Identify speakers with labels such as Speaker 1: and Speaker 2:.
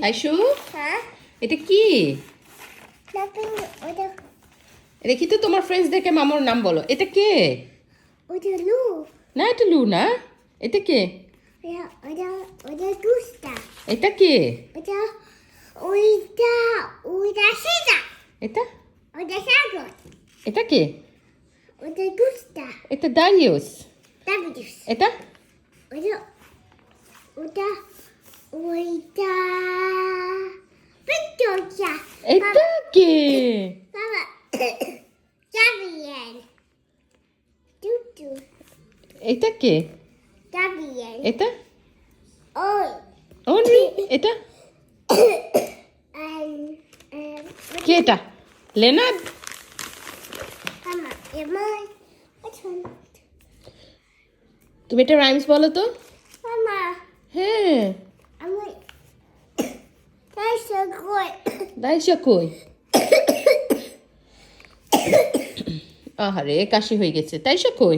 Speaker 1: তাইশু,
Speaker 2: হ্যাঁ
Speaker 1: এটা কি?
Speaker 2: তারপর ওটা
Speaker 1: দেখি তো তোমার ফ্রেন্ডসদেরকে মামুর নাম বলো। এটা কে?
Speaker 2: ওটা লু
Speaker 1: না, এটা লু না। এটা কে?
Speaker 2: ওটা ওটা ওটা দুষ্টা
Speaker 1: এটা কে?
Speaker 2: ওটা ওইটা ওইটা সেটা
Speaker 1: এটা
Speaker 2: ওটা সাগর
Speaker 1: এটা কে?
Speaker 2: ওটা দুষ্টা
Speaker 1: এটা দারিউস।
Speaker 2: তারপর দুষ
Speaker 1: এটা
Speaker 2: ওটা ওটা ওইটা পিটোটা
Speaker 1: এটা কে?
Speaker 2: বাবা Gabriel Tutu
Speaker 1: এটা কে?
Speaker 2: Gabriel
Speaker 1: এটা
Speaker 2: Oh
Speaker 1: অনরি। এটা
Speaker 2: and
Speaker 1: কে? এটা Lenard.
Speaker 2: Mama Emma which one
Speaker 1: তুমি এটা রাইমস বলো তো।
Speaker 2: Mama
Speaker 1: হ্যাঁ,
Speaker 2: I'm like that's so good
Speaker 1: দাইশা কই? আহারে কাশি হয়ে গেছে। তাইশা কই?